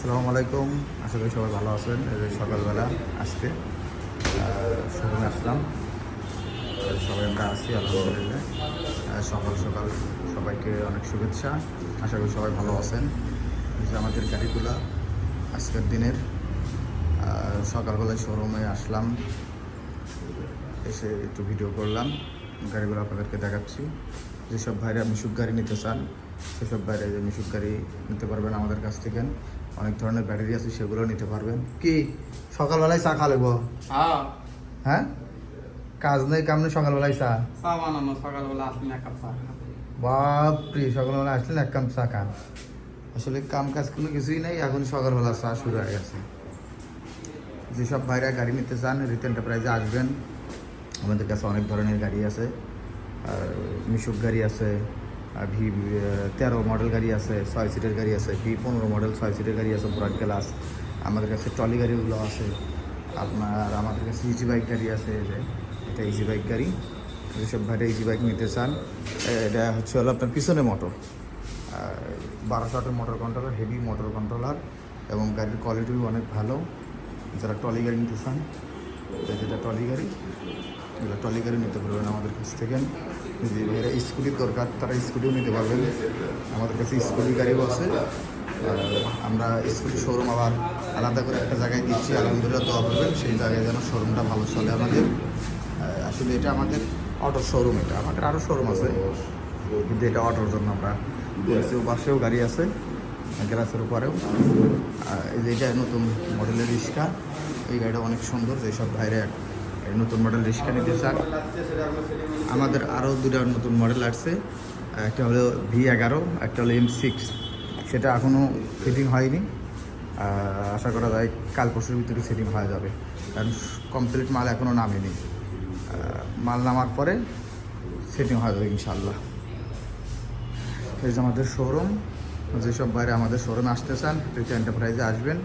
আসসালামু আলাইকুম, আশা করি সবাই ভালো আছেন। সকালবেলা আজকে শোরুমে আসলাম, সবাই আমরা আছি আলহামদুলিল্লাহ। সকাল সকাল সবাইকে অনেক শুভেচ্ছা, আশা করি সবাই ভালো আছেন। যে আমাদের গাড়িগুলা আজকের দিনের সকালবেলায় শোরুমে আসলাম, এসে একটু ভিডিও করলাম, গাড়িগুলো আপনাদেরকে দেখাচ্ছি। যেসব ভাইরা মিশুক গাড়ি নিতে চান সেসব ভাইরা যে মিশুক গাড়ি নিতে পারবেন আমাদের কাছ থেকে। অনেক ধরনের ব্যাটারি আছে, সেগুলো নিতে পারবেন। কি সকালবেলায় চা খাওয়া লাগবো? হ্যাঁ, কাজ নেই কাম নেই, সকালবেলায় চা বানানো। সকালবেলা আসলে এক কাপ চা বাপরে, সকালবেলা আসলেন এক কাপ চা খান। আসলে কাম কাজ কোনো কিছুই নেই, এখন সকালবেলা চা শুরু হয়ে গেছে। যেসব ভাইরা গাড়ি নিতে চান রিত এন্টারপ্রাইজে আসবেন, আমাদের কাছে অনেক ধরনের গাড়ি আছে। মিশুক গাড়ি আছে, V13 মডেল গাড়ি আছে, 6 সিটের গাড়ি আছে, V15 মডেল 6 সিটের গাড়ি আছে, ব্রড গ্লাস। আমাদের কাছে ট্রলি গাড়িগুলো আছে। আমাদের কাছে ইজি বাইক গাড়ি আছে, এটা ইজি বাইক গাড়ি। যেসব ভাইরা ইজি বাইক নিতে চান, এটা হলো আপনার পিছনে মোটর, 1200 ওয়াটের motor controller, heavy motor controller, এবং গাড়ির কোয়ালিটিও অনেক ভালো। যারা ট্রলি গাড়ি নিতে চান, যেটা ট্রলি গাড়ি, এগুলো ট্রলি গাড়ি নিতে পারবেন আমাদের কাছ থেকে। যদি এরা স্কুটির দরকার তারা স্কুটিও নিতে পারবেন, আমাদের কাছে স্কুটি গাড়িও আছে। আমরা স্কুটি শোরুম আবার আলাদা করে একটা জায়গায় দিচ্ছি, আলহামদুলিল্লাহ দোয়া করবেন সেই জায়গায় যেন শোরুমটা ভালো চলে আমাদের। আসলে এটা আমাদের অটোর শোরুম, এটা আমাদের আরও শোরুম আছে, কিন্তু এটা অটোর জন্য আমরা করেছি। বাসেও গাড়ি আছে, গ্লাসের উপরেও। এই যে এটা নতুন মডেলের রিক্সা, এই গাড়িটা অনেক সুন্দর। যেসব ভাইরা নতুন মডেল রিক্সা নিতে চান, আমাদের আরও দুটা নতুন মডেল আসছে। একটা হলো V11, একটা হলো M6। সেটা এখনও ফিটিং হয়নি, আশা করা যায় কাল পরশুর ভিতরে ফিটিং হয়ে যাবে, কারণ কমপ্লিট মাল এখনও নামেনি। মাল নামার পরে সেটিং হয়ে যাবে ইনশাল্লাহ। এই যে আমাদের শোরুম, যেসব বাইরে আমাদের শোরুমে আসতে চান রিত এন্টারপ্রাইজে আসবেন,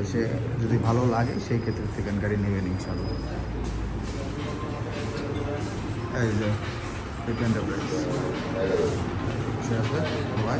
এসে যদি ভালো লাগে সেই ক্ষেত্রে থেকে গাড়ি নেবেন ইনশাল্লাহ। এই যে রিত এন্টারপ্রাইজ, ঠিক আছে ভাই।